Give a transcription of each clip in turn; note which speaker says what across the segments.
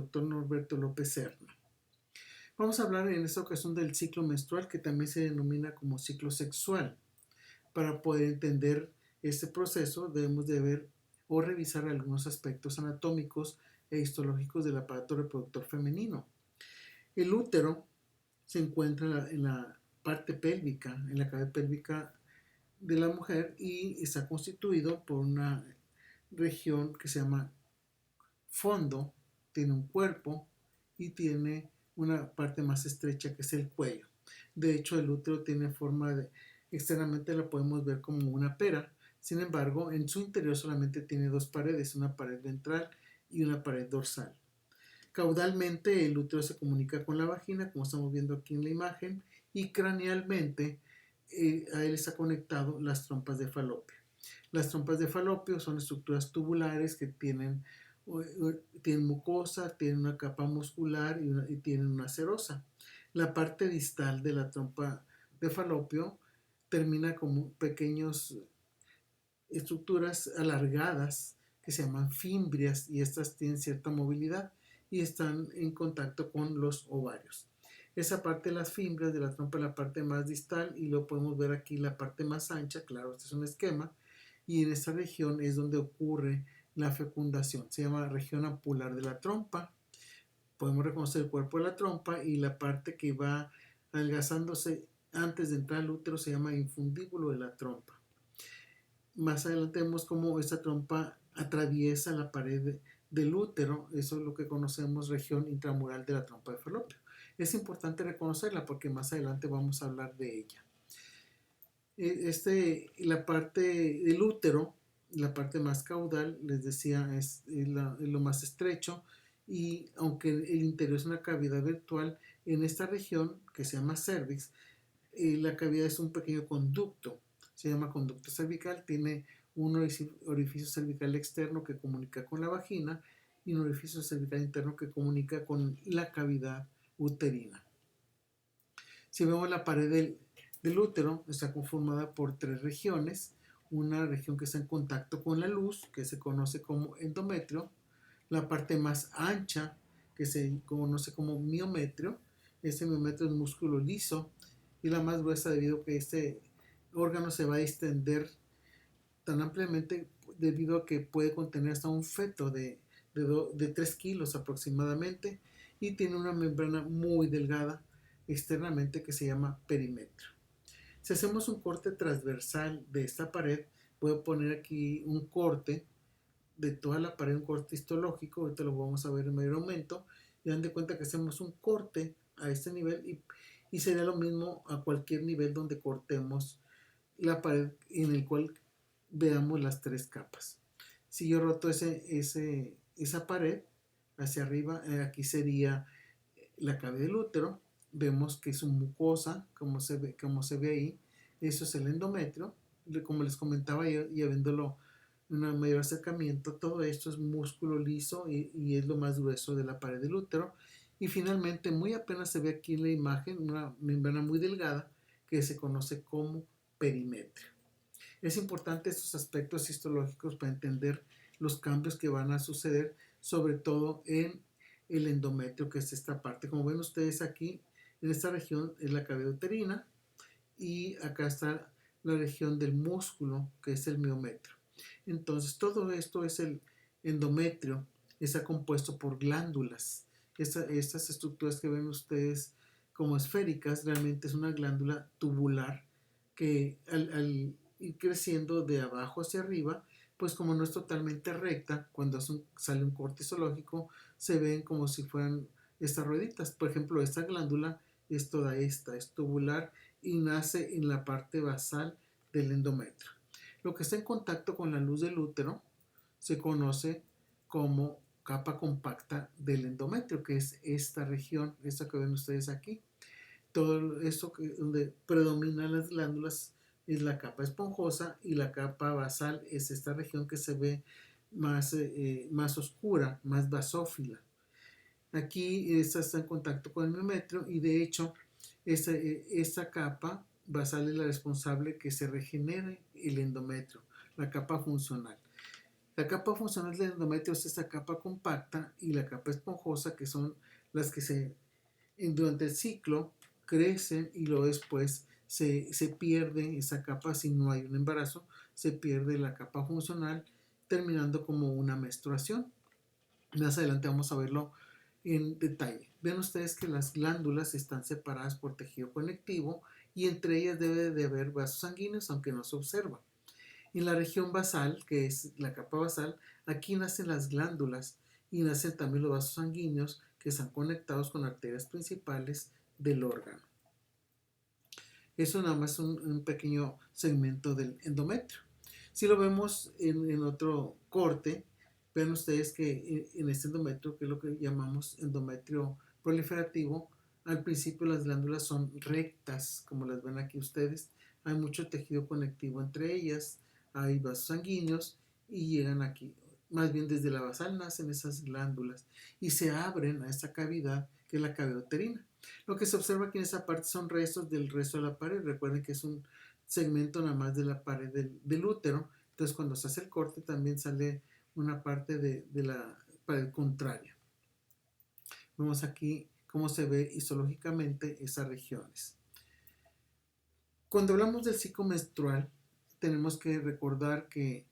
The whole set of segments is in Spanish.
Speaker 1: doctor Norberto López Serna. Vamos a hablar en esta ocasión del ciclo menstrual, que también se denomina como ciclo sexual. Para poder entender este proceso debemos de ver o revisar algunos aspectos anatómicos e histológicos del aparato reproductor femenino. El útero se encuentra en la parte pélvica, en la cavidad pélvica de la mujer, y está constituido por una región que se llama fondo, tiene un cuerpo y tiene una parte más estrecha que es el cuello. De hecho, el útero tiene forma de, externamente la podemos ver como una pera. Sin embargo, en su interior solamente tiene dos paredes, una pared ventral y una pared dorsal. Caudalmente el útero se comunica con la vagina, como estamos viendo aquí en la imagen, y cranealmente a él está conectado las trompas de falopio. Las trompas de falopio son estructuras tubulares que tienen mucosa, tienen una capa muscular y tienen una serosa. La parte distal de la trompa de falopio termina como pequeñas estructuras alargadas que se llaman fimbrias, y estas tienen cierta movilidad y están en contacto con los ovarios. Esa parte de las fimbrias de la trompa es la parte más distal, y lo podemos ver aquí la parte más ancha. Claro, este es un esquema, y en esta región es donde ocurre la fecundación. Se llama región apular de la trompa. Podemos reconocer el cuerpo de la trompa, y la parte que va adelgazándose antes de entrar al útero se llama infundíbulo de la trompa. Más adelante vemos cómo esta trompa atraviesa la pared del útero. Eso es lo que conocemos región intramural de la trompa de falopio. Es importante reconocerla porque más adelante vamos a hablar de ella. La parte del útero, la parte más caudal, les decía, es lo más estrecho, y aunque el interior es una cavidad virtual, en esta región que se llama cervix, la cavidad es un pequeño conducto, se llama conducto cervical. Tiene un orificio cervical externo que comunica con la vagina y un orificio cervical interno que comunica con la cavidad uterina. Si vemos la pared del útero, está conformada por tres regiones. Una región que está en contacto con la luz, que se conoce como endometrio. La parte más ancha, que se conoce como miometrio. Este miometrio es músculo liso, y la más gruesa debido a que este órgano se va a extender tan ampliamente debido a que puede contener hasta un feto de 3 kilos aproximadamente, y tiene una membrana muy delgada externamente que se llama perimetrio. Si hacemos un corte transversal de esta pared, voy a poner aquí un corte de toda la pared, un corte histológico. Ahorita lo vamos a ver en mayor aumento, y dan de cuenta que hacemos un corte a este nivel, y sería lo mismo a cualquier nivel donde cortemos la pared en el cual veamos las tres capas. Si yo roto esa pared hacia arriba, aquí sería la cavidad del útero. Vemos que es una mucosa, como se ve ahí. Eso es el endometrio. Como les comentaba, y viéndolo en un mayor acercamiento, todo esto es músculo liso, y es lo más grueso de la pared del útero. Y finalmente, muy apenas se ve aquí en la imagen, una membrana muy delgada que se conoce como perimetrio. Es importante estos aspectos histológicos para entender los cambios que van a suceder, sobre todo en el endometrio, que es esta parte. Como ven ustedes aquí, en esta región es la cavidad uterina, y acá está la región del músculo, que es el miometrio. Entonces, todo esto es el endometrio. Está compuesto por glándulas. Estas estructuras que ven ustedes como esféricas realmente es una glándula tubular que al ir creciendo de abajo hacia arriba, pues como no es totalmente recta, cuando sale un corte histológico se ven como si fueran estas rueditas. Por ejemplo, esta glándula es toda esta, es tubular, y nace en la parte basal del endometrio. Lo que está en contacto con la luz del útero se conoce como capa compacta del endometrio, que es esta región, esta que ven ustedes aquí. Todo esto donde predominan las glándulas es la capa esponjosa, y la capa basal es esta región que se ve más oscura, más basófila. Aquí esta está en contacto con el miometrio, y de hecho esta capa basal es la responsable que se regenere el endometrio, la capa funcional. La capa funcional del endometrio es esta capa compacta y la capa esponjosa, que son las que durante el ciclo crecen y luego después se pierde esa capa si no hay un embarazo, se pierde la capa funcional terminando como una menstruación. Más adelante vamos a verlo en detalle. Ven ustedes que las glándulas están separadas por tejido conectivo y entre ellas debe de haber vasos sanguíneos, aunque no se observa. En la región basal, que es la capa basal, aquí nacen las glándulas y nacen también los vasos sanguíneos que están conectados con arterias principales del órgano. Eso nada más es un pequeño segmento del endometrio. Si lo vemos en otro corte, ven ustedes que en este endometrio, que es lo que llamamos endometrio proliferativo, al principio las glándulas son rectas, como las ven aquí ustedes. Hay mucho tejido conectivo entre ellas, hay vasos sanguíneos y llegan aquí. Más bien desde la basal nacen esas glándulas y se abren a esta cavidad que es la cavidad uterina. Lo que se observa aquí en esa parte son restos del resto de la pared. Recuerden que es un segmento nada más de la pared del útero. Entonces cuando se hace el corte también sale una parte de la pared contraria. Vemos aquí cómo se ve histológicamente esas regiones. Cuando hablamos del ciclo menstrual, tenemos que recordar que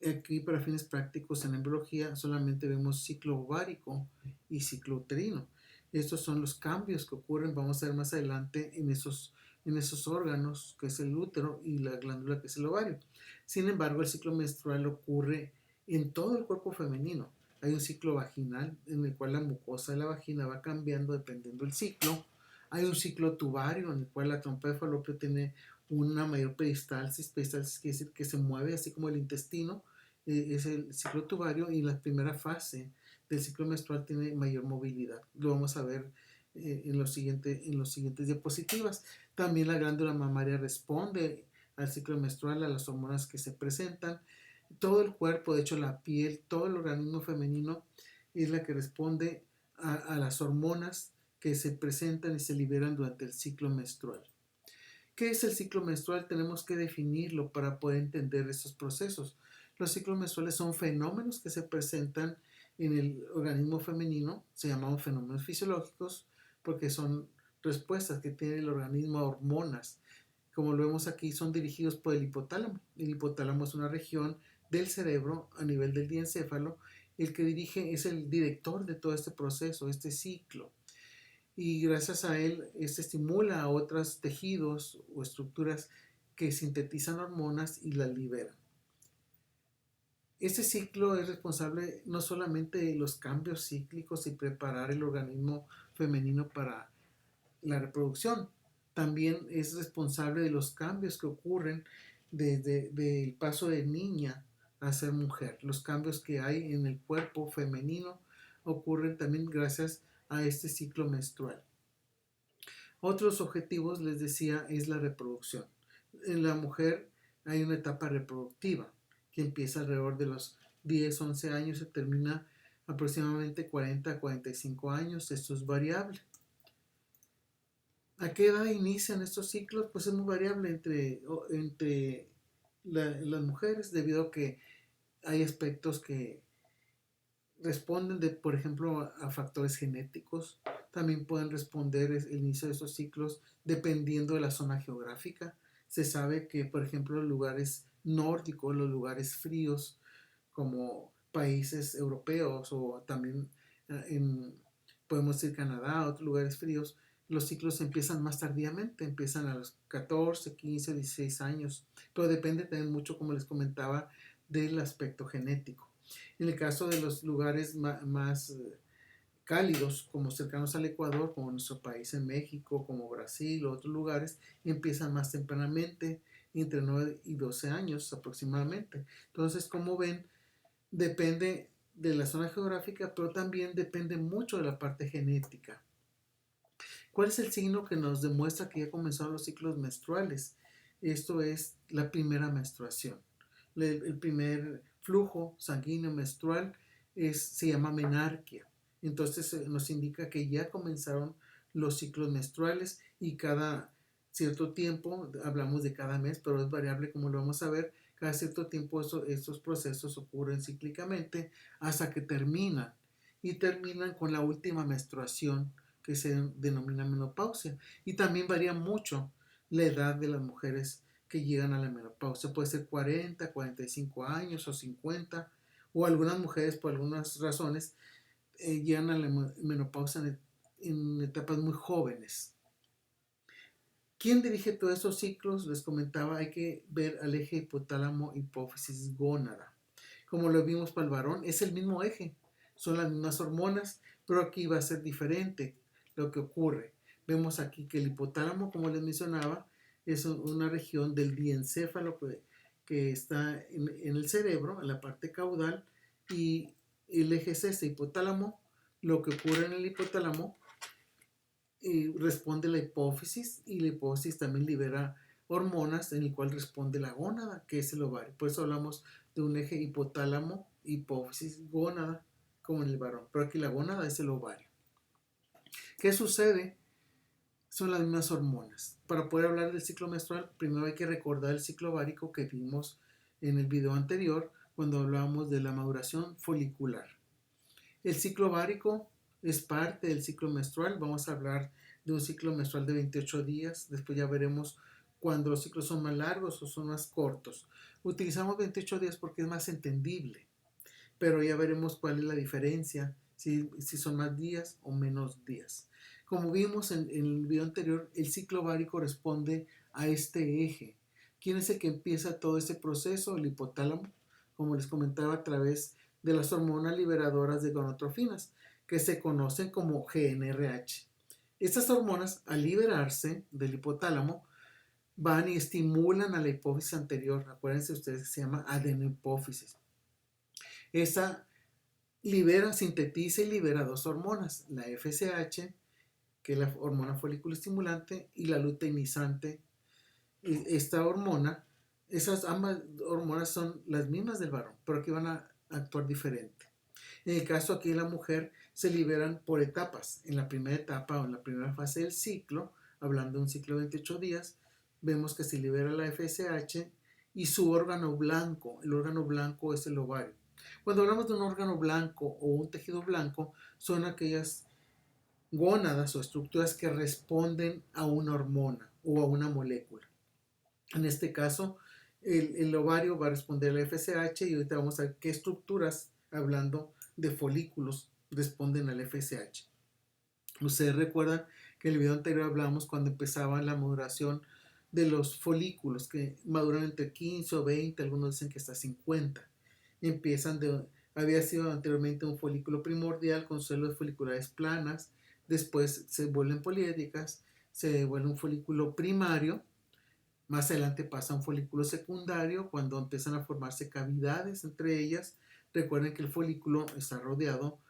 Speaker 1: aquí para fines prácticos en embriología solamente vemos ciclo ovárico y ciclo uterino. Estos son los cambios que ocurren, vamos a ver más adelante en esos órganos que es el útero y la glándula que es el ovario. Sin embargo, el ciclo menstrual ocurre en todo el cuerpo femenino. Hay un ciclo vaginal en el cual la mucosa de la vagina va cambiando dependiendo del ciclo. Hay un ciclo tubario en el cual la trompa de falopio tiene una mayor peristalsis. Peristalsis quiere decir que se mueve así como el intestino. Es el ciclo tubario y la primera fase del ciclo menstrual tiene mayor movilidad. Lo vamos a ver en los siguientes diapositivas. También la glándula mamaria responde al ciclo menstrual, a las hormonas que se presentan. Todo el cuerpo, de hecho la piel, todo el organismo femenino es la que responde a las hormonas que se presentan y se liberan durante el ciclo menstrual. ¿Qué es el ciclo menstrual? Tenemos que definirlo para poder entender estos procesos. Los ciclos menstruales son fenómenos que se presentan en el organismo femenino, se llaman fenómenos fisiológicos porque son respuestas que tiene el organismo a hormonas. Como lo vemos aquí, son dirigidos por el hipotálamo. El hipotálamo es una región del cerebro a nivel del diencéfalo. El que dirige es el director de todo este proceso, este ciclo. Y gracias a él, estimula a otros tejidos o estructuras que sintetizan hormonas y las liberan. Este ciclo es responsable no solamente de los cambios cíclicos y preparar el organismo femenino para la reproducción, también es responsable de los cambios que ocurren desde el paso de niña a ser mujer. Los cambios que hay en el cuerpo femenino ocurren también gracias a este ciclo menstrual. Otros objetivos, les decía, es la reproducción. En la mujer hay una etapa reproductiva que empieza alrededor de los 10, 11 años y termina aproximadamente 40 a 45 años. Esto es variable. ¿A qué edad inician estos ciclos? Pues es muy variable entre las mujeres debido a que hay aspectos que responden, por ejemplo, a factores genéticos. También pueden responder el inicio de estos ciclos dependiendo de la zona geográfica. Se sabe que, por ejemplo, los lugares nórdicos, los lugares fríos, como países europeos o también podemos decir Canadá, otros lugares fríos, los ciclos empiezan más tardíamente, empiezan a los 14, 15, 16 años, pero depende también mucho, como les comentaba, del aspecto genético. En el caso de los lugares más cálidos, como cercanos al Ecuador, como nuestro país en México, como Brasil o otros lugares, empiezan más tempranamente, entre 9 y 12 años aproximadamente. Entonces, como ven, depende de la zona geográfica, pero también depende mucho de la parte genética. ¿Cuál es el signo que nos demuestra que ya comenzaron los ciclos menstruales? Esto es la primera menstruación. El primer flujo sanguíneo menstrual se llama menarquia. Entonces nos indica que ya comenzaron los ciclos menstruales y cada cierto tiempo, hablamos de cada mes, pero es variable como lo vamos a ver, Cada cierto tiempo estos procesos ocurren cíclicamente hasta que terminan y terminan con la última menstruación que se denomina menopausia. Y también varía mucho la edad de las mujeres que llegan a la menopausia. Puede ser 40, 45 años o 50, o algunas mujeres por algunas razones llegan a la menopausia en etapas muy jóvenes. ¿Quién dirige todos esos ciclos? Les comentaba, hay que ver al eje hipotálamo hipófisis gónada. Como lo vimos para el varón, es el mismo eje, son las mismas hormonas, pero aquí va a ser diferente lo que ocurre. Vemos aquí que el hipotálamo, como les mencionaba, es una región del diencéfalo que está en el cerebro, en la parte caudal, y el eje es ese hipotálamo. Lo que ocurre en el hipotálamo responde la hipófisis, y la hipófisis también libera hormonas en el cual responde la gónada, que es el ovario. Por eso hablamos de un eje hipotálamo, hipófisis, gónada, como en el varón. Pero aquí la gónada es el ovario. ¿Qué sucede? Son las mismas hormonas. Para poder hablar del ciclo menstrual, primero hay que recordar el ciclo ovárico que vimos en el video anterior, cuando hablábamos de la maduración folicular. El ciclo ovárico es parte del ciclo menstrual. Vamos a hablar de un ciclo menstrual de 28 días. Después ya veremos cuando los ciclos son más largos o son más cortos. Utilizamos 28 días porque es más entendible, pero ya veremos cuál es la diferencia, si son más días o menos días. Como vimos en el video anterior, el ciclo ovárico responde a este eje. ¿Quién es el que empieza todo este proceso? El hipotálamo, como les comentaba, a través de las hormonas liberadoras de gonadotrofinas, que se conocen como GnRH. Estas hormonas, al liberarse del hipotálamo, van y estimulan a la hipófisis anterior. Acuérdense ustedes que se llama adenohipófisis. Esa sintetiza y libera dos hormonas, la FSH, que es la hormona folículo estimulante, y la luteinizante. Esta hormona, ambas hormonas son las mismas del varón, pero aquí van a actuar diferente. En el caso aquí de la mujer, se liberan por etapas. En la primera etapa o en la primera fase del ciclo, hablando de un ciclo de 28 días, vemos que se libera la FSH y su órgano blanco. El órgano blanco es el ovario. Cuando hablamos de un órgano blanco o un tejido blanco, son aquellas gónadas o estructuras que responden a una hormona o a una molécula. En este caso, el ovario va a responder a la FSH, y ahorita vamos a ver qué estructuras, hablando de folículos, responden al FSH. Ustedes recuerdan que en el video anterior hablamos cuando empezaba la maduración de los folículos, que maduran entre 15 o 20, algunos dicen que hasta 50. Había sido anteriormente un folículo primordial con células foliculares planas, después se vuelven poliédricas, se vuelve un folículo primario, más adelante pasa a un folículo secundario cuando empiezan a formarse cavidades entre ellas. Recuerden que el folículo está rodeado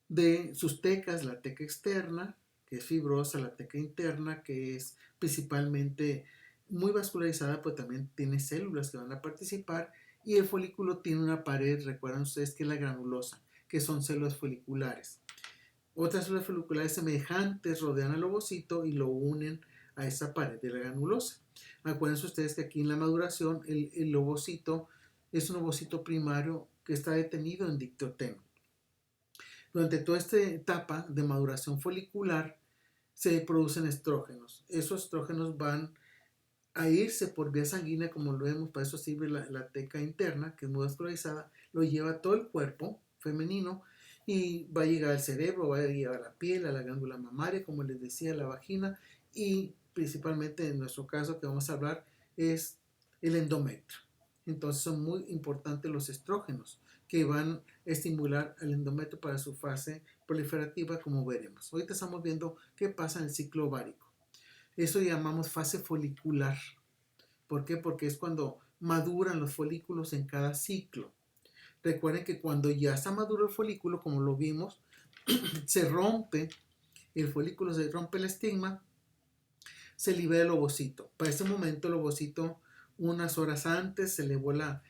Speaker 1: de sus tecas, la teca externa, que es fibrosa, la teca interna, que es principalmente muy vascularizada, pero también tiene células que van a participar, y el folículo tiene una pared, recuerdan ustedes, que es la granulosa, que son células foliculares. Otras células foliculares semejantes rodean al ovocito y lo unen a esa pared de la granulosa. Acuérdense ustedes que aquí en la maduración el ovocito es un ovocito primario que está detenido en dictoteno. Durante toda esta etapa de maduración folicular se producen estrógenos. Esos estrógenos van a irse por vía sanguínea, como lo vemos. Para eso sirve la teca interna, que es muy vascularizada, lo lleva a todo el cuerpo femenino y va a llegar al cerebro, va a llegar a la piel, a la glándula mamaria, como les decía, a la vagina, y principalmente en nuestro caso que vamos a hablar es el endometrio. Entonces son muy importantes los estrógenos que van a estimular al endometrio para su fase proliferativa, como veremos. Ahorita estamos viendo qué pasa en el ciclo ovárico. Eso llamamos fase folicular. ¿Por qué? Porque es cuando maduran los folículos en cada ciclo. Recuerden que cuando ya está maduro el folículo, como lo vimos, se rompe el folículo, se rompe el estigma, se libera el ovocito. Para ese momento el ovocito, unas horas antes, se elevó la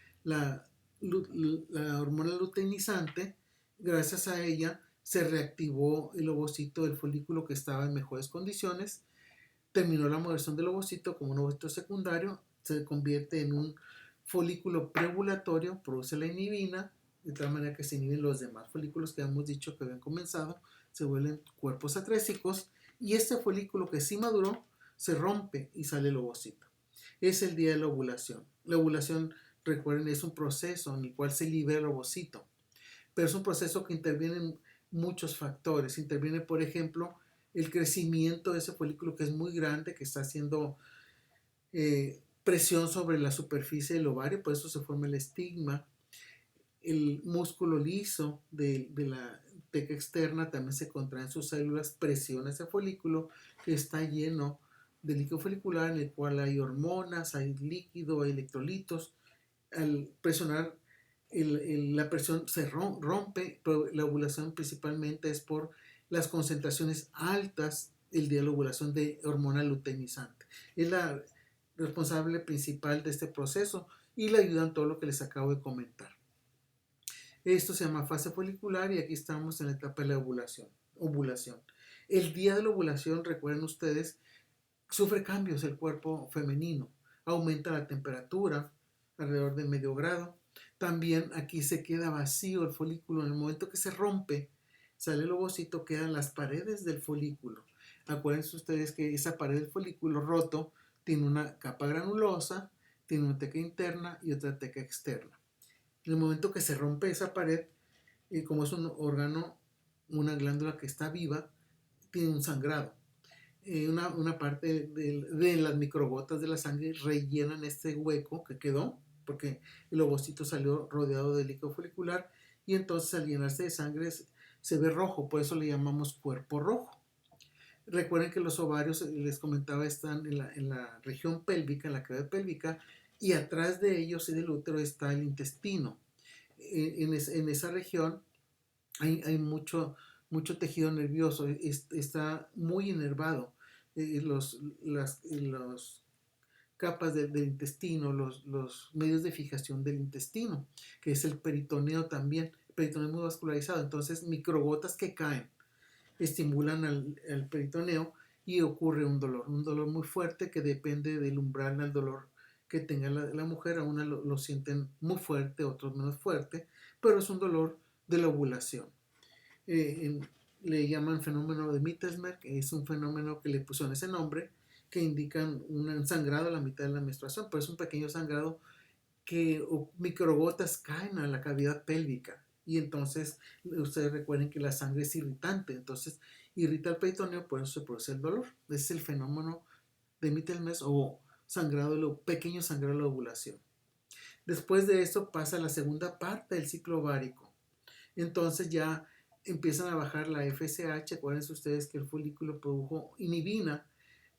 Speaker 1: hormona luteinizante. Gracias a ella se reactivó el ovocito del folículo que estaba en mejores condiciones. Terminó la maduración del ovocito como un ovocito secundario, se convierte en un folículo preovulatorio produce la inhibina, de tal manera que se inhiben los demás folículos que hemos dicho que habían comenzado, se vuelven cuerpos atrésicos, y este folículo que sí maduró se rompe y sale el ovocito. Es el día de la ovulación. La ovulación, recuerden, es un proceso en el cual se libera el ovocito, pero es un proceso que intervienen muchos factores. Interviene, por ejemplo, el crecimiento de ese folículo que es muy grande, que está haciendo presión sobre la superficie del ovario, por eso se forma el estigma. El músculo liso de la teca externa también se contrae en sus células, presiona ese folículo que está lleno de líquido folicular, en el cual hay hormonas, hay líquido, hay electrolitos. Al presionar, la presión se rompe, pero la ovulación principalmente es por las concentraciones altas el día de la ovulación de hormona luteinizante. Es la responsable principal de este proceso y le ayudan todo lo que les acabo de comentar. Esto se llama fase folicular y aquí estamos en la etapa de la ovulación. El día de la ovulación, recuerden ustedes, sufre cambios el cuerpo femenino. Aumenta la temperatura alrededor de medio grado. También aquí se queda vacío el folículo. En el momento que se rompe, sale el ovocito, quedan las paredes del folículo. Acuérdense ustedes que esa pared del folículo roto tiene una capa granulosa, tiene una teca interna y otra teca externa. En el momento que se rompe esa pared, como es un órgano, una glándula que está viva, tiene un sangrado. Una parte de las microgotas de la sangre rellenan este hueco que quedó, porque el ovocito salió rodeado de líquido folicular, y entonces al llenarse de sangre se ve rojo, por eso le llamamos cuerpo rojo. Recuerden que los ovarios, les comentaba, están en la región pélvica, en la cavidad pélvica, y atrás de ellos y del útero está el intestino. En esa región hay mucho tejido nervioso, está muy inervado. Las capas del intestino, los medios de fijación del intestino, que es el peritoneo también, el peritoneo muy vascularizado, entonces microgotas que caen estimulan al peritoneo y ocurre un dolor muy fuerte que depende del umbral al dolor que tenga la mujer. A una lo sienten muy fuerte, otros menos fuerte, pero es un dolor de la ovulación. Le llaman fenómeno de Mittelsmere, que es un fenómeno que le pusieron ese nombre, que indican un sangrado a la mitad de la menstruación, pero es un pequeño sangrado que microgotas caen a la cavidad pélvica, y entonces ustedes recuerden que la sangre es irritante, entonces irrita el peritoneo, por eso se produce el dolor. Ese es el fenómeno de Mittelsmere o pequeño sangrado de la ovulación. Después de esto pasa la segunda parte del ciclo ovárico. Entonces ya empiezan a bajar la FSH. Acuérdense ustedes que el folículo produjo inhibina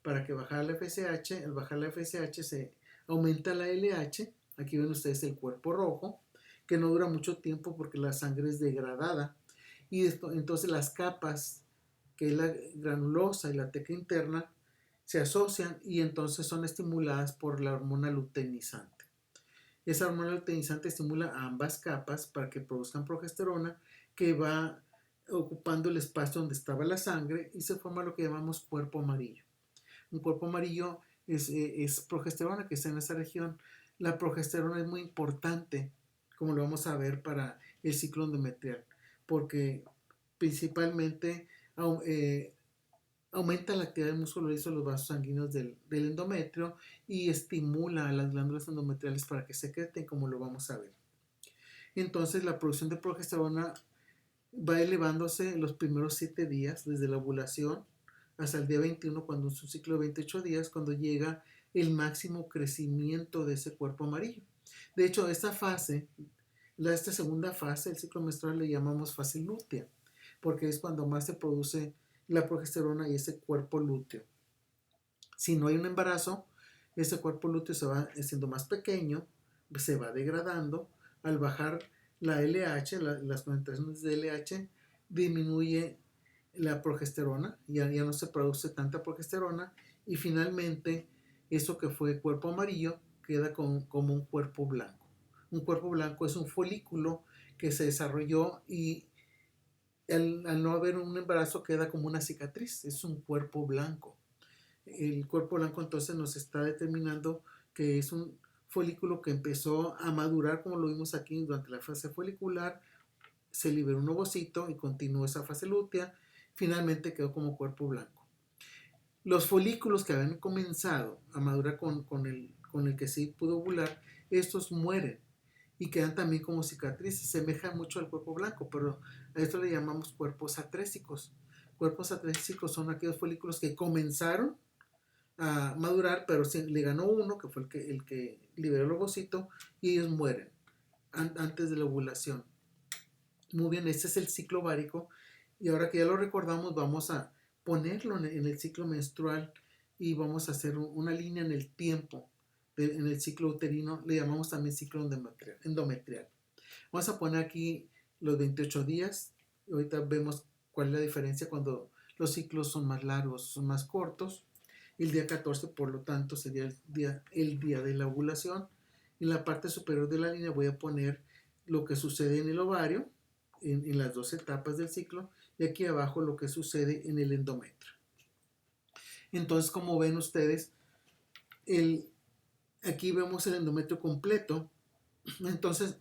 Speaker 1: para que bajara la FSH. Al bajar la FSH se aumenta la LH. Aquí ven ustedes el cuerpo rojo, que no dura mucho tiempo porque la sangre es degradada. Y entonces las capas, que es la granulosa y la teca interna, se asocian y entonces son estimuladas por la hormona luteinizante. Esa hormona luteinizante estimula a ambas capas para que produzcan progesterona, que va ocupando el espacio donde estaba la sangre y se forma lo que llamamos cuerpo amarillo. Un cuerpo amarillo es progesterona que está en esa región. La progesterona es muy importante, como lo vamos a ver, para el ciclo endometrial, porque principalmente aumenta la actividad del músculo liso de los vasos sanguíneos del endometrio y estimula a las glándulas endometriales para que secreten, como lo vamos a ver. Entonces la producción de progesterona va elevándose los primeros 7 días, desde la ovulación hasta el día 21, cuando es un ciclo de 28 días, cuando llega el máximo crecimiento de ese cuerpo amarillo. De hecho, esta segunda fase del ciclo menstrual le llamamos fase lútea, porque es cuando más se produce la progesterona y ese cuerpo lúteo. Si no hay un embarazo, ese cuerpo lúteo se va haciendo más pequeño, se va degradando. Al bajar la LH, las concentraciones de LH, disminuye la progesterona, ya no se produce tanta progesterona, y finalmente eso que fue cuerpo amarillo queda como un cuerpo blanco. Un cuerpo blanco es un folículo que se desarrolló y al no haber un embarazo queda como una cicatriz, es un cuerpo blanco. El cuerpo blanco entonces nos está determinando que es un folículo que empezó a madurar, como lo vimos aquí durante la fase folicular, se liberó un ovocito y continuó esa fase lútea, finalmente quedó como cuerpo blanco. Los folículos que habían comenzado a madurar con el que sí pudo ovular, estos mueren y quedan también como cicatrices, semejan mucho al cuerpo blanco, pero a esto le llamamos cuerpos atrésicos. Cuerpos atrésicos son aquellos folículos que comenzaron a madurar, pero le ganó uno, que fue el que liberó el ovocito, y ellos mueren antes de la ovulación. Muy bien, este es el ciclo ovárico, y ahora que ya lo recordamos, vamos a ponerlo en el ciclo menstrual y vamos a hacer una línea en el tiempo, en el ciclo uterino, le llamamos también ciclo endometrial. Vamos a poner aquí los 28 días, y ahorita vemos cuál es la diferencia cuando los ciclos son más largos, son más cortos. El día 14, por lo tanto, sería el día de la ovulación. En la parte superior de la línea voy a poner lo que sucede en el ovario, en las dos etapas del ciclo, y aquí abajo lo que sucede en el endometrio. Entonces, como ven ustedes, aquí vemos el endometrio completo. Entonces,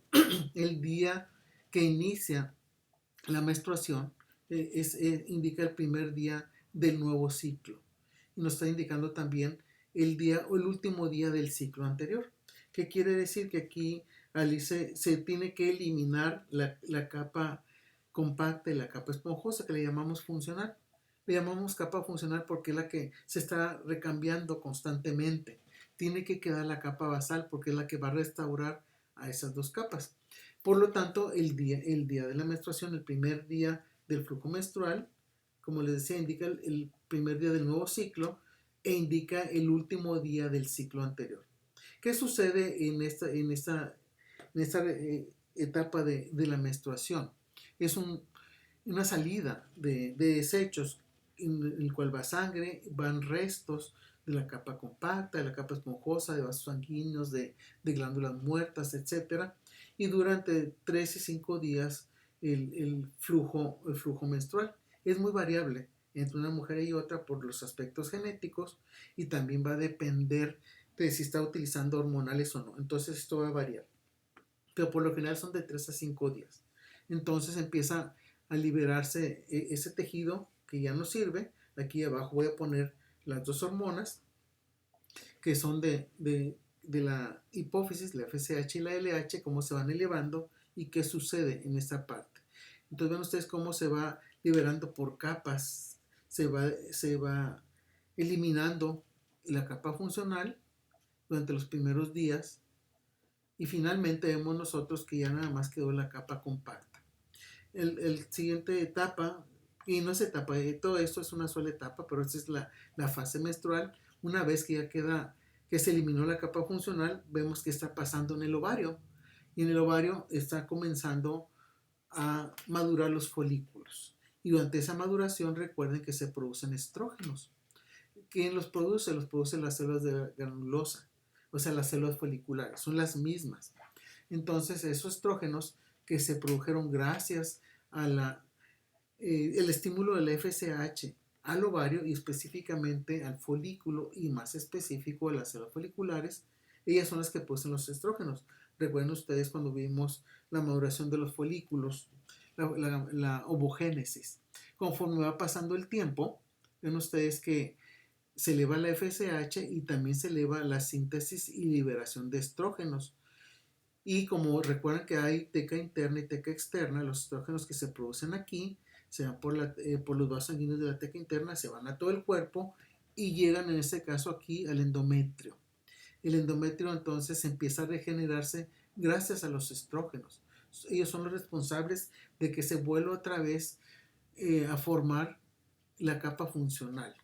Speaker 1: el día que inicia la menstruación indica el primer día del nuevo ciclo. Y nos está indicando también el día o el último día del ciclo anterior. ¿Qué quiere decir? Que aquí se tiene que eliminar la capa compacta y la capa esponjosa, que le llamamos funcional. Le llamamos capa funcional porque es la que se está recambiando constantemente. Tiene que quedar la capa basal porque es la que va a restaurar a esas dos capas. Por lo tanto, el día de la menstruación, el primer día del flujo menstrual, como les decía, indica el primer día del nuevo ciclo e indica el último día del ciclo anterior. ¿Qué sucede en esta etapa de la menstruación? Es una salida de desechos en el cual va sangre, van restos de la capa compacta, de la capa esponjosa, de vasos sanguíneos, de glándulas muertas, etc. Y durante 3 y 5 días el flujo menstrual es muy variable entre una mujer y otra por los aspectos genéticos y también va a depender de si está utilizando hormonales o no. Entonces esto va a variar. Pero por lo general son de 3 a 5 días. Entonces empieza a liberarse ese tejido que ya no sirve. Aquí abajo voy a poner las dos hormonas que son de la hipófisis, la FSH y la LH, cómo se van elevando y qué sucede en esta parte. Entonces ven ustedes cómo se va liberando por capas, se va eliminando la capa funcional durante los primeros días y finalmente vemos nosotros que ya nada más quedó la capa compacta. El siguiente etapa, y no es etapa, todo esto es una sola etapa, pero esta es la fase menstrual. Una vez que ya queda, que se eliminó la capa funcional, vemos que está pasando en el ovario. Y en el ovario está comenzando a madurar los folículos. Y durante esa maduración recuerden que se producen estrógenos. ¿Quién los produce? Los producen las células de granulosa, o sea, las células foliculares, son las mismas. Entonces, esos estrógenos que se produjeron gracias a el estímulo del FSH al ovario y específicamente al folículo y más específico a las células foliculares, ellas son las que producen los estrógenos. Recuerden ustedes cuando vimos la maduración de los folículos, la ovogénesis. Conforme va pasando el tiempo, ven ustedes que se eleva la FSH y también se eleva la síntesis y liberación de estrógenos. Y como recuerdan que hay teca interna y teca externa, los estrógenos que se producen aquí se van por los vasos sanguíneos de la teca interna, se van a todo el cuerpo y llegan en este caso aquí al endometrio. El endometrio entonces empieza a regenerarse gracias a los estrógenos. Ellos son los responsables de que se vuelva otra vez a formar la capa funcional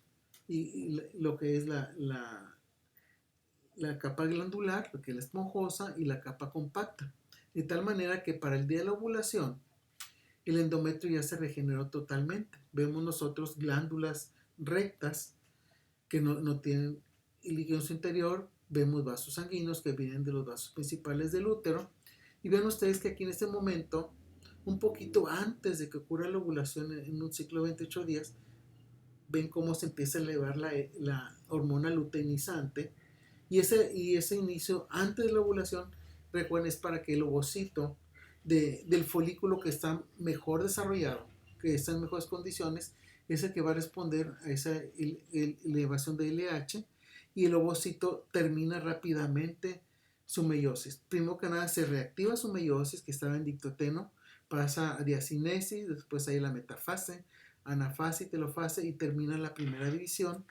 Speaker 1: y lo que es la capa glandular, lo que es la esponjosa, y la capa compacta. De tal manera que para el día de la ovulación, el endometrio ya se regeneró totalmente. Vemos nosotros glándulas rectas que no tienen líquido en su interior. Vemos vasos sanguíneos que vienen de los vasos principales del útero. Y ven ustedes que aquí en este momento, un poquito antes de que ocurra la ovulación en un ciclo de 28 días, ven cómo se empieza a elevar la hormona luteinizante Y ese inicio antes de la ovulación, recuerden, es para que el ovocito del folículo que está mejor desarrollado, que está en mejores condiciones, es el que va a responder a esa elevación de LH, y el ovocito termina rápidamente su meiosis. Primero que nada se reactiva su meiosis, que estaba en dictoteno, pasa a diacinesis, después hay la metafase, anafase y telofase, y termina la primera división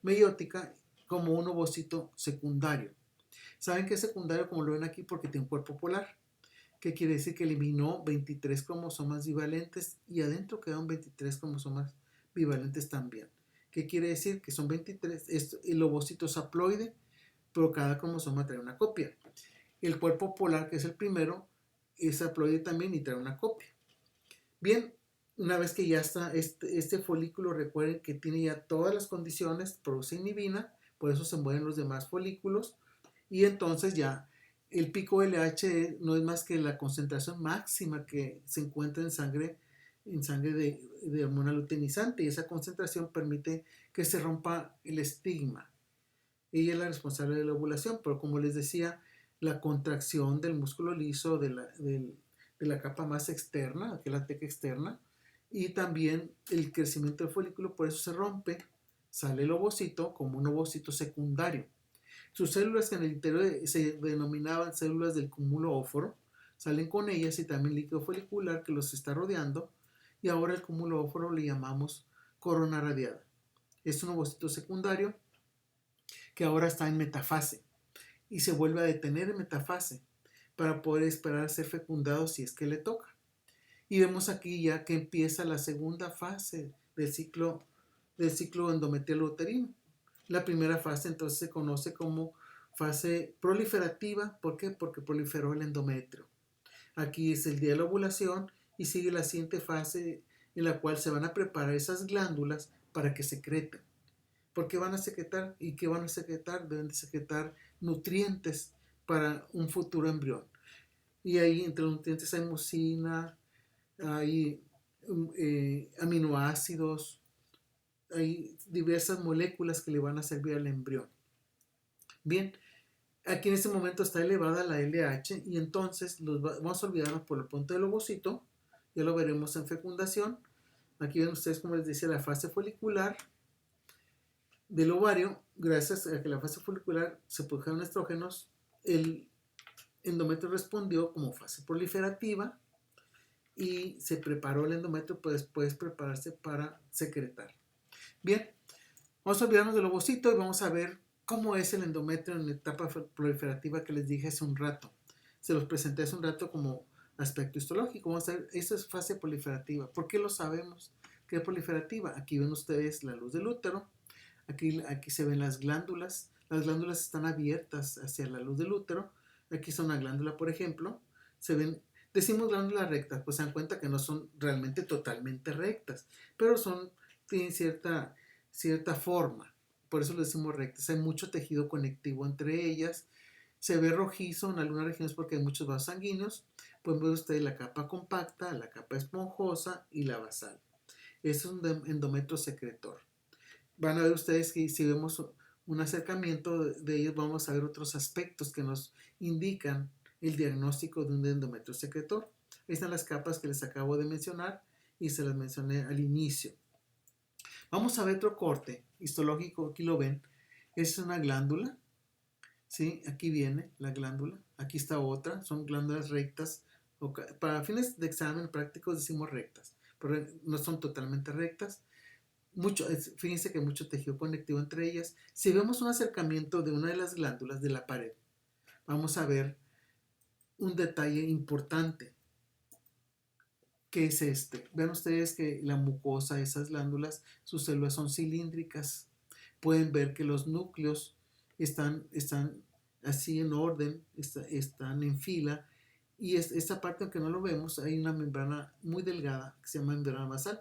Speaker 1: meiótica como un ovocito secundario. ¿Saben qué es secundario? Como lo ven aquí, porque tiene un cuerpo polar. ¿Qué quiere decir? Que eliminó 23 cromosomas bivalentes y adentro quedan 23 cromosomas bivalentes también. ¿Qué quiere decir? Que son 23, el ovocito es haploide, pero cada cromosoma trae una copia. El cuerpo polar, que es el primero, es haploide también y trae una copia. Bien, una vez que ya está este folículo, recuerden que tiene ya todas las condiciones, produce inhibina, por eso se mueven los demás folículos, y entonces ya el pico LH no es más que la concentración máxima que se encuentra en sangre de hormona luteinizante, y esa concentración permite que se rompa el estigma. Ella es la responsable de la ovulación, pero como les decía, la contracción del músculo liso de la capa más externa, que es la teca externa, y también el crecimiento del folículo, por eso se rompe, sale el ovocito como un ovocito secundario. Sus células en el interior se denominaban células del cúmulo óforo, salen con ellas y también líquido folicular que los está rodeando, y ahora el cúmulo óforo le llamamos corona radiada. Es un ovocito secundario que ahora está en metafase y se vuelve a detener en metafase para poder esperar a ser fecundado si es que le toca. Y vemos aquí ya que empieza la segunda fase del ciclo endometrial uterino. La primera fase entonces se conoce como fase proliferativa. ¿Por qué? Porque proliferó el endometrio. Aquí es el día de la ovulación y sigue la siguiente fase en la cual se van a preparar esas glándulas para que secreten. ¿Por qué van a secretar? ¿Y qué van a secretar? Deben de secretar nutrientes para un futuro embrión. Y ahí entre los nutrientes hay mucina, hay aminoácidos, hay diversas moléculas que le van a servir al embrión. Bien, aquí en este momento está elevada la LH y entonces vamos a olvidarnos por el punto del ovocito, ya lo veremos en fecundación. Aquí ven ustedes, como les decía, la fase folicular del ovario. Gracias a que la fase folicular se produjeron estrógenos, el endometrio respondió como fase proliferativa y se preparó el endometrio para después prepararse para secretar. Bien, vamos a olvidarnos del ovocito y vamos a ver cómo es el endometrio en la etapa proliferativa que les dije hace un rato. Se los presenté hace un rato como aspecto histológico. Vamos a ver, esto es fase proliferativa. ¿Por qué lo sabemos que es proliferativa? Aquí ven ustedes la luz del útero. Aquí se ven las glándulas. Las glándulas están abiertas hacia la luz del útero. Aquí está una glándula, por ejemplo. Se ven, decimos glándulas rectas, pues se dan cuenta que no son realmente totalmente rectas, pero tienen cierta forma. Por eso les decimos rectas. Hay mucho tejido conectivo entre ellas. Se ve rojizo en algunas regiones porque hay muchos vasos sanguíneos. Pueden ver ustedes la capa compacta, la capa esponjosa y la basal. Este es un endometrio secretor. Van a ver ustedes que si vemos un acercamiento de ellos, vamos a ver otros aspectos que nos indican el diagnóstico de un endometrio secretor. Ahí están las capas que les acabo de mencionar y se las mencioné al inicio. Vamos a ver otro corte histológico, aquí lo ven. Es una glándula, ¿sí? Aquí viene la glándula, aquí está otra, son glándulas rectas. Para fines de examen prácticos decimos rectas, pero no son totalmente rectas. Fíjense que mucho tejido conectivo entre ellas. Si vemos un acercamiento de una de las glándulas de la pared, vamos a ver un detalle importante. ¿Qué es este? Vean ustedes que la mucosa de esas glándulas, sus células son cilíndricas. Pueden ver que los núcleos están así en orden, están en fila. Y esta parte, aunque no lo vemos, hay una membrana muy delgada que se llama membrana basal.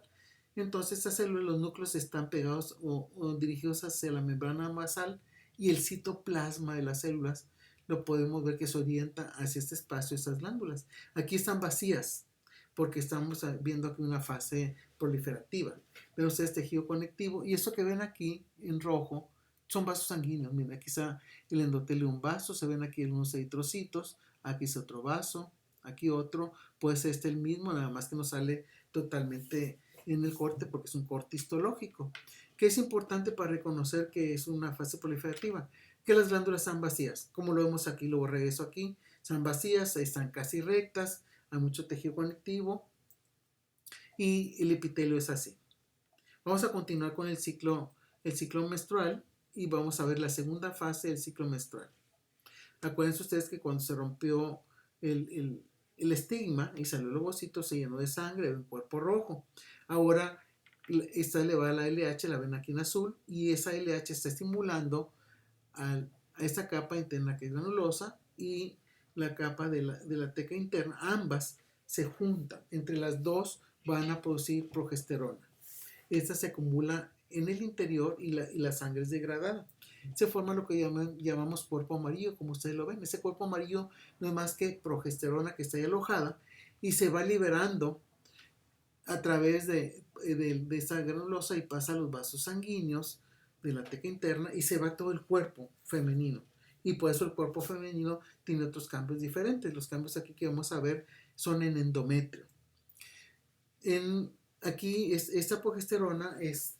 Speaker 1: Entonces estas células, los núcleos están pegados o dirigidos hacia la membrana basal, y el citoplasma de las células lo podemos ver que se orienta hacia este espacio, estas glándulas. Aquí están vacías porque estamos viendo aquí una fase proliferativa. Ven ustedes tejido conectivo, y eso que ven aquí en rojo son vasos sanguíneos. Miren, aquí está el endotelio de un vaso, se ven aquí unos eritrocitos, aquí es otro vaso, aquí otro, puede ser el mismo, nada más que no sale totalmente en el corte porque es un corte histológico. ¿Qué es importante para reconocer que es una fase proliferativa? Que las glándulas están vacías, como lo vemos aquí, luego regreso aquí, están vacías, están casi rectas, hay mucho tejido conectivo y el epitelio es así. Vamos a continuar con el ciclo menstrual y vamos a ver la segunda fase del ciclo menstrual. Acuérdense ustedes que cuando se rompió el estigma y salió el ovocito, se llenó de sangre, de un cuerpo rojo. Ahora está elevada la LH, la ven aquí en azul, y esa LH está estimulando a esta capa interna que es granulosa y la capa de la teca interna. Ambas se juntan, entre las dos van a producir progesterona. Esta se acumula en el interior y la sangre es degradada. Se forma lo que llamamos cuerpo amarillo, como ustedes lo ven. Ese cuerpo amarillo no es más que progesterona que está ahí alojada y se va liberando a través de esa granulosa y pasa a los vasos sanguíneos de la teca interna y se va a todo el cuerpo femenino. Y por eso el cuerpo femenino tiene otros cambios diferentes. Los cambios aquí que vamos a ver son en endometrio. Aquí esta progesterona es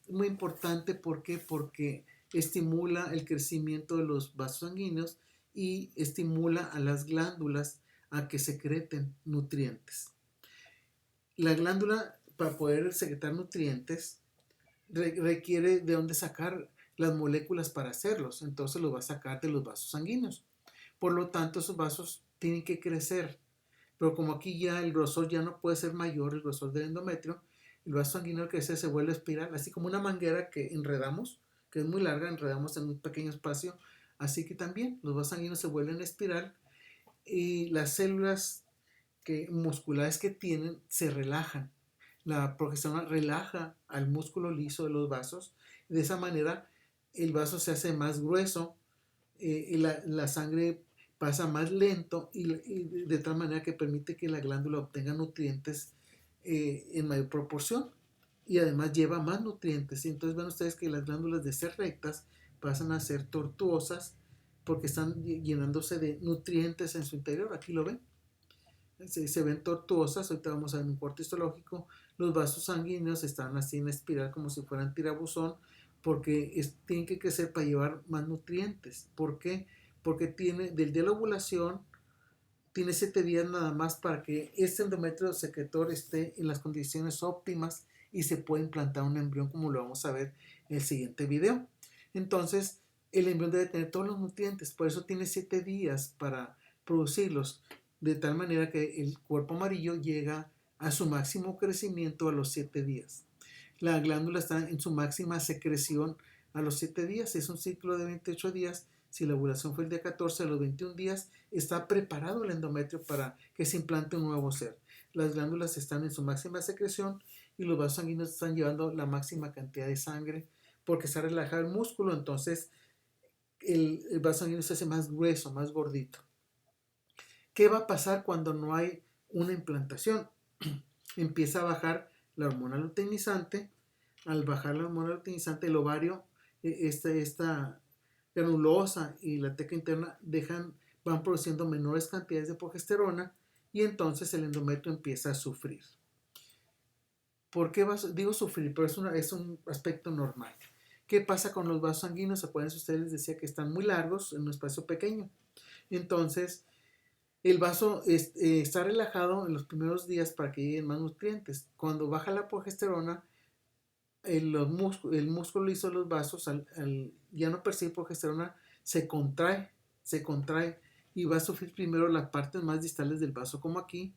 Speaker 1: muy importante. ¿Por qué? Porque estimula el crecimiento de los vasos sanguíneos y estimula a las glándulas a que secreten nutrientes. La glándula, para poder secretar nutrientes, requiere de dónde sacar las moléculas para hacerlos. Entonces los va a sacar de los vasos sanguíneos. Por lo tanto, esos vasos tienen que crecer. Pero como aquí ya el grosor ya no puede ser mayor, el grosor del endometrio, el vaso sanguíneo al crecer se vuelve espiral, así como una manguera que enredamos, que es muy larga, enredamos en un pequeño espacio. Así que también los vasos sanguíneos se vuelven espiral y las células musculares que tienen se relajan. La progesterona relaja al músculo liso de los vasos. De esa manera el vaso se hace más grueso y la sangre pasa más lento y de tal manera que permite que la glándula obtenga nutrientes en mayor proporción y además lleva más nutrientes. Y entonces ven ustedes que las glándulas de ser rectas pasan a ser tortuosas porque están llenándose de nutrientes en su interior. Aquí lo ven. Se ven tortuosas. Ahorita vamos a ver un corte histológico. Los vasos sanguíneos están así en espiral como si fueran tirabuzón porque tienen que crecer para llevar más nutrientes. ¿Por qué? Porque del día de la ovulación tiene 7 días nada más para que este endometrio secretor esté en las condiciones óptimas y se pueda implantar un embrión, como lo vamos a ver en el siguiente video. Entonces el embrión debe tener todos los nutrientes, por eso tiene 7 días para producirlos, de tal manera que el cuerpo amarillo llega a su máximo crecimiento a los 7 días. La glándula está en su máxima secreción a los 7 días, es un ciclo de 28 días. Si la ovulación fue el día 14, a los 21 días está preparado el endometrio para que se implante un nuevo ser. Las glándulas están en su máxima secreción y los vasos sanguíneos están llevando la máxima cantidad de sangre porque está relajado el músculo, entonces el vaso sanguíneo se hace más grueso, más gordito. ¿Qué va a pasar cuando no hay una implantación? Empieza a bajar la hormona luteinizante. Al bajar la hormona luteinizante, el ovario, esta granulosa y la teca interna van produciendo menores cantidades de progesterona y entonces el endometrio empieza a sufrir. ¿Por qué digo sufrir? Pero es un aspecto normal. ¿Qué pasa con los vasos sanguíneos? Acuérdense, ustedes les decía que están muy largos en un espacio pequeño. Entonces, el vaso está relajado en los primeros días para que lleguen más nutrientes. Cuando baja la progesterona, el músculo liso de los vasos, ya no percibir progesterona, se contrae y va a sufrir primero las partes más distales del vaso, como aquí,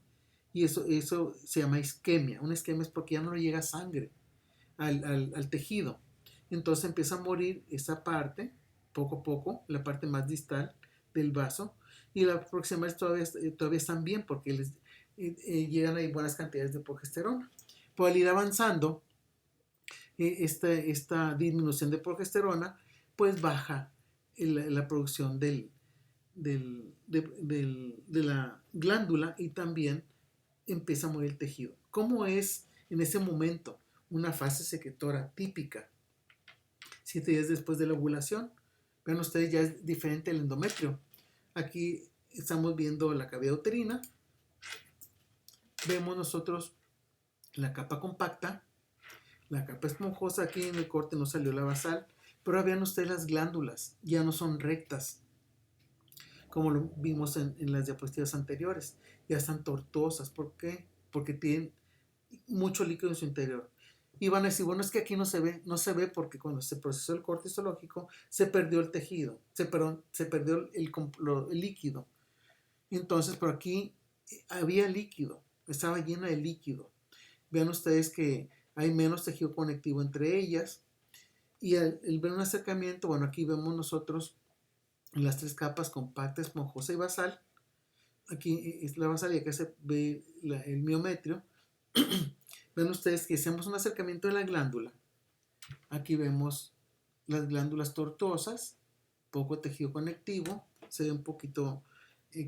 Speaker 1: y eso se llama isquemia. Una isquemia es porque ya no le llega sangre al tejido. Entonces empieza a morir esa parte, poco a poco, la parte más distal del vaso, y las proximales todavía están bien porque llegan ahí buenas cantidades de progesterona. Pues al ir avanzando, esta disminución de progesterona, pues baja la producción de la glándula y también empieza a morir el tejido. ¿Cómo es en ese momento una fase secretora típica? 7 días después de la ovulación. Vean ustedes, ya es diferente el endometrio. Aquí estamos viendo la cavidad uterina. Vemos nosotros la capa compacta, la capa esponjosa. Aquí en el corte no salió la basal, pero vean ustedes las glándulas, ya no son rectas, como lo vimos en las diapositivas anteriores. Ya están tortuosas. ¿Por qué? Porque tienen mucho líquido en su interior. Y van a decir, bueno, es que aquí no se ve. No se ve porque cuando se procesó el corte histológico se perdió el tejido, se perdió el líquido. Entonces, por aquí había líquido, estaba llena de líquido. Vean ustedes que hay menos tejido conectivo entre ellas. Y al ver un acercamiento, bueno, aquí vemos nosotros las tres capas compacta, esponjosa y basal. Aquí es la basal y acá se ve el miometrio. Ven ustedes que hacemos un acercamiento de la glándula. Aquí vemos las glándulas tortuosas, poco tejido conectivo, se ve un poquito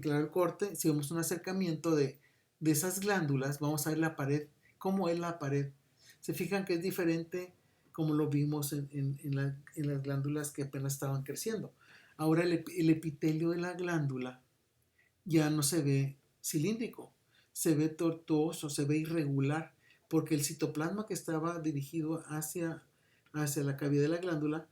Speaker 1: claro el corte. Si vemos un acercamiento de esas glándulas, vamos a ver la pared, cómo es la pared. Se fijan que es diferente como lo vimos en las glándulas que apenas estaban creciendo. Ahora el epitelio de la glándula ya no se ve cilíndrico, se ve tortuoso, se ve irregular, porque el citoplasma que estaba dirigido hacia la cavidad de la glándula,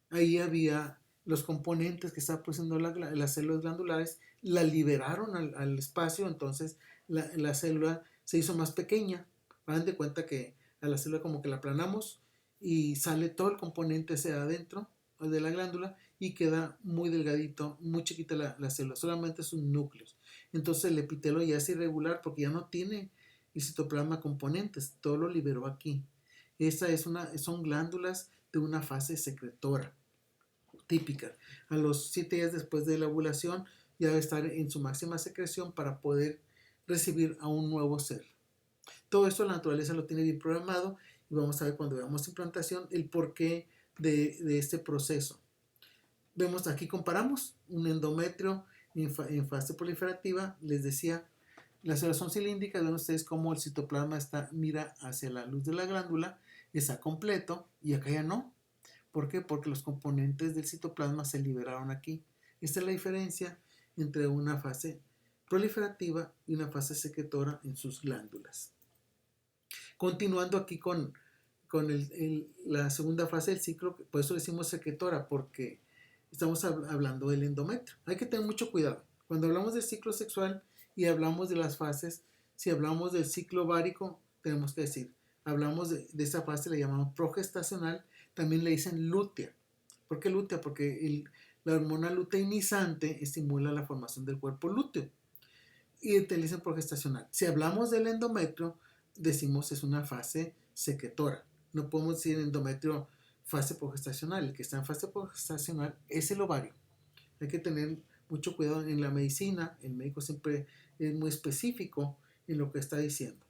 Speaker 1: ahí había los componentes que estaba produciendo las células glandulares, la liberaron al espacio, entonces la célula se hizo más pequeña. Hagan de cuenta que a la célula como que la aplanamos y sale todo el componente hacia adentro de la glándula y queda muy delgadito, muy chiquita la célula, solamente sus núcleos. Entonces el epitelio ya es irregular porque ya no tiene el citoplasma componentes, todo lo liberó aquí. Son glándulas de una fase secretora típica. A los 7 días después de la ovulación ya debe estar en su máxima secreción para poder recibir a un nuevo ser. Todo esto la naturaleza lo tiene bien programado y vamos a ver cuando veamos implantación el porqué de este proceso. Vemos aquí, comparamos un endometrio en fase proliferativa. Les decía, las células son cilíndricas. Ven ustedes cómo el citoplasma mira hacia la luz de la glándula, está completo y acá ya no. ¿Por qué? Porque los componentes del citoplasma se liberaron aquí. Esta es la diferencia entre una fase proliferativa y una fase secretora en sus glándulas. Continuando aquí con la segunda fase del ciclo, por eso decimos secretora, porque estamos hablando del endometrio. Hay que tener mucho cuidado. Cuando hablamos del ciclo sexual y hablamos de las fases, si hablamos del ciclo ovárico, tenemos que decir, hablamos de esa fase, la llamamos progestacional, también le dicen lútea. ¿Por qué lútea? Porque la hormona luteinizante estimula la formación del cuerpo lúteo y te dicen progestacional. Si hablamos del endometrio, decimos es una fase secretora. No podemos decir endometrio fase progestacional. El que está en fase progestacional es el ovario. Hay que tener mucho cuidado en la medicina. El médico siempre es muy específico en lo que está diciendo.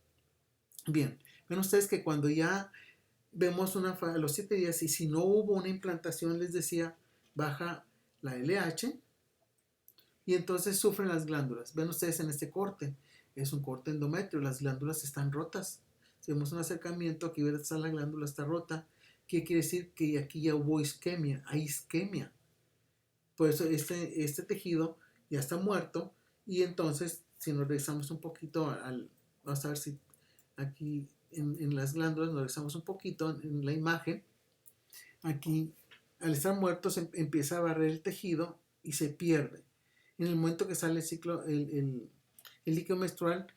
Speaker 1: Bien, ven ustedes que cuando ya vemos a los 7 días y si no hubo una implantación, les decía, baja la LH y entonces sufren las glándulas. Ven ustedes en este corte, es un corte endometrio, las glándulas están rotas. Si vemos un acercamiento, aquí está la glándula, está rota. ¿Qué quiere decir? Que aquí ya hubo isquemia, hay isquemia. Por eso este tejido ya está muerto y entonces si nos regresamos un poquito vamos a ver si aquí en las glándulas nos regresamos un poquito en la imagen. Aquí al estar muerto se empieza a barrer el tejido y se pierde. En el momento que sale el líquido menstrual,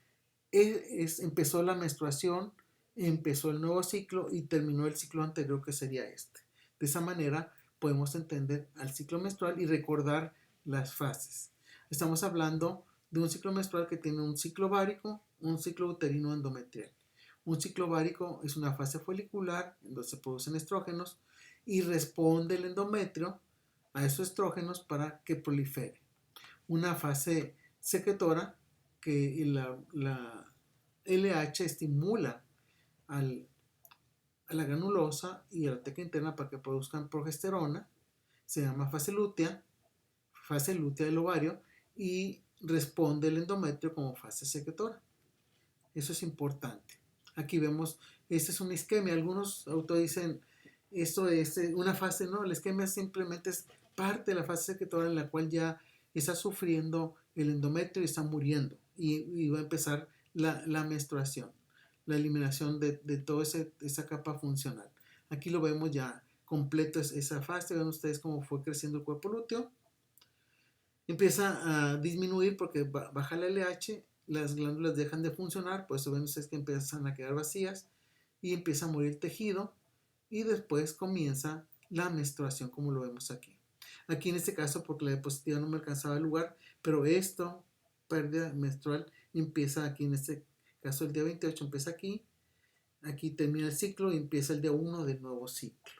Speaker 1: empezó la menstruación, empezó el nuevo ciclo y terminó el ciclo anterior que sería este. De esa manera podemos entender al ciclo menstrual y recordar las fases. Estamos hablando de un ciclo menstrual que tiene un ciclo ovárico, un ciclo uterino endometrial. Un ciclo ovárico es una fase folicular en donde se producen estrógenos y responde el endometrio a esos estrógenos para que prolifere. Una fase secretora que la LH estimula a la granulosa y a la teca interna para que produzcan progesterona, se llama fase lútea del ovario y responde el endometrio como fase secretora. Eso es importante. Aquí vemos, esta es una isquemia. Algunos autores dicen Esto es una fase, no, la isquemia simplemente es parte de la fase secretora en la cual ya está sufriendo el endometrio y está muriendo y va a empezar la menstruación, la eliminación de toda esa capa funcional. Aquí lo vemos ya completo esa fase, ven ustedes cómo fue creciendo el cuerpo lúteo. Empieza a disminuir porque baja el LH, las glándulas dejan de funcionar, por eso ven ustedes que empiezan a quedar vacías y empieza a morir el tejido y después comienza la menstruación como lo vemos aquí. Aquí en este caso porque la diapositiva no me alcanzaba el lugar, pero esto, pérdida menstrual, empieza aquí en este caso el día 28, empieza aquí, aquí termina el ciclo y empieza el día 1 del nuevo ciclo.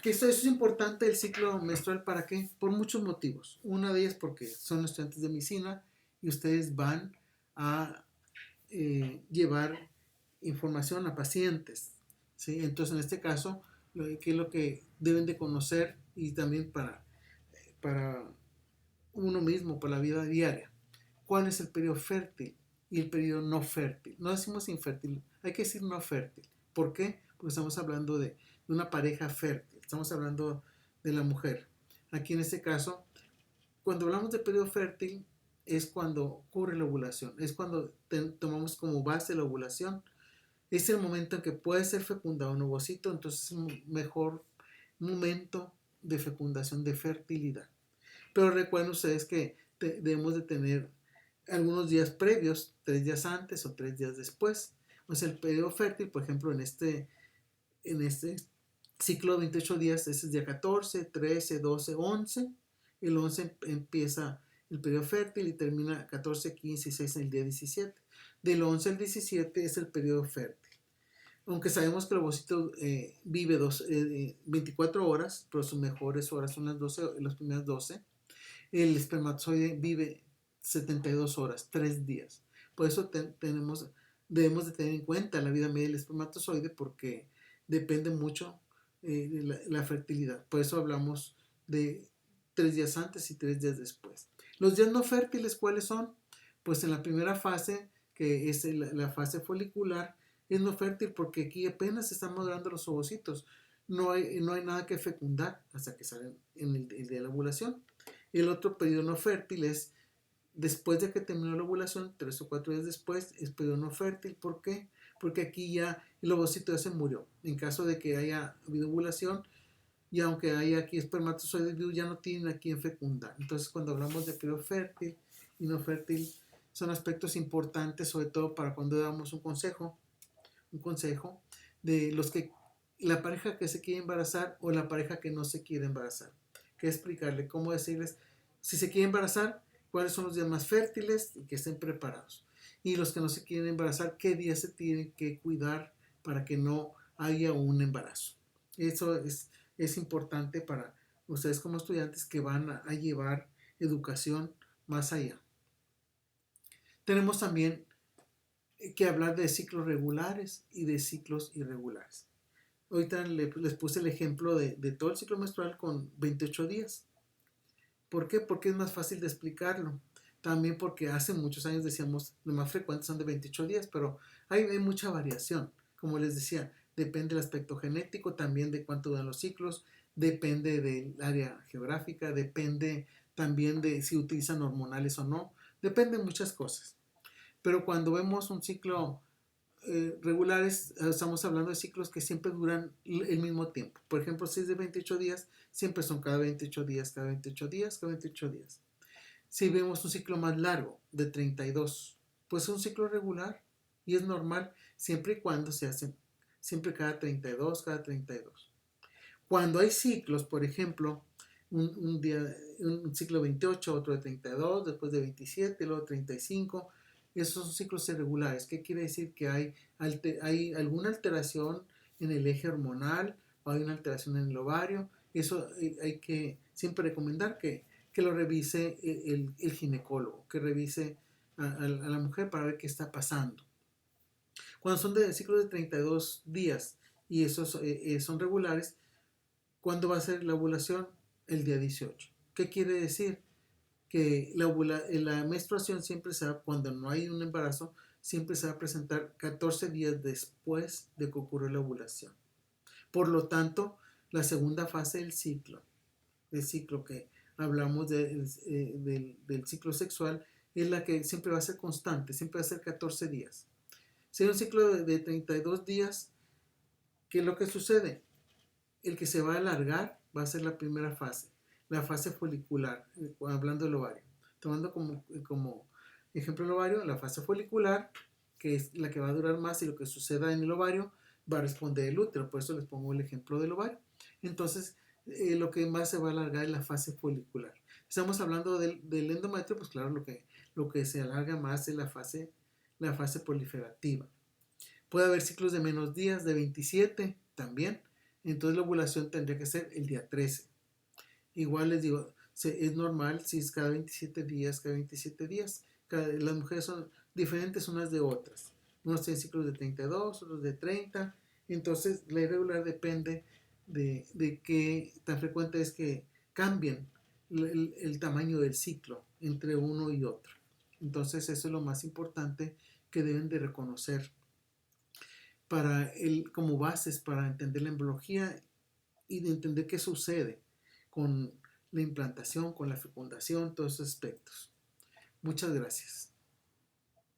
Speaker 1: Que eso es importante el ciclo menstrual, ¿para qué? Por muchos motivos. Una de ellas porque son estudiantes de medicina y ustedes van a llevar información a pacientes, ¿sí? Entonces, en este caso, ¿qué es lo que deben de conocer? Y también para uno mismo, para la vida diaria. ¿Cuál es el periodo fértil y el periodo no fértil? No decimos infértil, hay que decir no fértil. ¿Por qué? Porque estamos hablando de una pareja fértil, estamos hablando de la mujer. Aquí en este caso, cuando hablamos de periodo fértil, es cuando ocurre la ovulación, es cuando tomamos como base la ovulación. Es el momento en que puede ser fecundado un ovocito, entonces es un mejor momento de fecundación, de fertilidad. Pero recuerden ustedes que debemos de tener algunos días previos, 3 días antes o 3 días después. O sea, el periodo fértil, por ejemplo, en este ciclo de 28 días, ese es día 14, 13, 12, 11. El 11 empieza el periodo fértil y termina 14, 15 y 6 en el día 17. Del 11 al 17 es el periodo fértil. Aunque sabemos que el ovocito vive 24 horas, pero sus mejores horas son las primeras 12. El espermatozoide vive 72 horas, 3 días. Por eso debemos de tener en cuenta la vida media del espermatozoide porque depende mucho de la fertilidad. Por eso hablamos de 3 días antes y 3 días después. Los días no fértiles, ¿cuáles son? Pues en la primera fase, que es la fase folicular, es no fértil porque aquí apenas están madurando los ovocitos. No hay nada que fecundar hasta que salen en el día de la ovulación. El otro periodo no fértil es después de que terminó la ovulación, 3 o 4 días después, es periodo no fértil. ¿Por qué? Porque aquí ya el ovocito ya se murió. En caso de que haya habido ovulación, y aunque haya aquí espermatozoides vivos, ya no tienen a quién fecundar. Entonces, cuando hablamos de periodo fértil y no fértil, son aspectos importantes, sobre todo para cuando damos un consejo de la pareja que se quiere embarazar o la pareja que no se quiere embarazar. Que explicarle cómo decirles si se quiere embarazar, cuáles son los días más fértiles y que estén preparados. Y los que no se quieren embarazar, qué días se tienen que cuidar para que no haya un embarazo. Eso es importante para ustedes como estudiantes que van a llevar educación más allá. Tenemos también que hablar de ciclos regulares y de ciclos irregulares. Ahorita les puse el ejemplo de todo el ciclo menstrual con 28 días. ¿Por qué? Porque es más fácil de explicarlo. También porque hace muchos años decíamos, lo más frecuente son de 28 días, pero hay mucha variación. Como les decía, depende del aspecto genético, también de cuánto duran los ciclos, depende del área geográfica, depende también de si utilizan hormonales o no, depende de muchas cosas. Pero cuando vemos un ciclo regulares, estamos hablando de ciclos que siempre duran el mismo tiempo. Por ejemplo, si es de 28 días, siempre son cada 28 días, cada 28 días, cada 28 días. Si vemos un ciclo más largo, de 32, pues es un ciclo regular y es normal siempre y cuando se hacen siempre cada 32, cada 32. Cuando hay ciclos, por ejemplo, un ciclo de 28, otro de 32, después de 27, luego 35, esos son ciclos irregulares. ¿Qué quiere decir? Que hay alguna alteración en el eje hormonal o hay una alteración en el ovario. Eso hay que siempre recomendar que lo revise el ginecólogo, que revise a la mujer para ver qué está pasando. Cuando son de ciclos de 32 días y esos son regulares, ¿cuándo va a ser la ovulación? El día 18. ¿Qué quiere decir? Que la menstruación siempre se da cuando no hay un embarazo, siempre se va a presentar 14 días después de que ocurrió la ovulación. Por lo tanto, la segunda fase del ciclo que hablamos del ciclo sexual, es la que siempre va a ser constante, siempre va a ser 14 días. Si hay un ciclo de 32 días, ¿qué es lo que sucede? El que se va a alargar va a ser la primera fase, la fase folicular, hablando del ovario. Tomando como ejemplo el ovario, la fase folicular, que es la que va a durar más, y lo que suceda en el ovario va a responder el útero. Por eso les pongo el ejemplo del ovario. Entonces, lo que más se va a alargar es la fase folicular. Estamos hablando del endometrio, pues claro, lo que se alarga más es la fase proliferativa. Puede haber ciclos de menos días, de 27 también. Entonces la ovulación tendría que ser el día 13. Igual les digo, es normal si es cada 27 días, cada 27 días. Las mujeres son diferentes unas de otras. Unos tienen ciclos de 32, otros de 30. Entonces la irregular depende de qué tan frecuente es que cambien el tamaño del ciclo entre uno y otro. Entonces eso es lo más importante que deben de reconocer como bases para entender la embriología y de entender qué sucede con la implantación, con la fecundación, todos esos aspectos. Muchas gracias.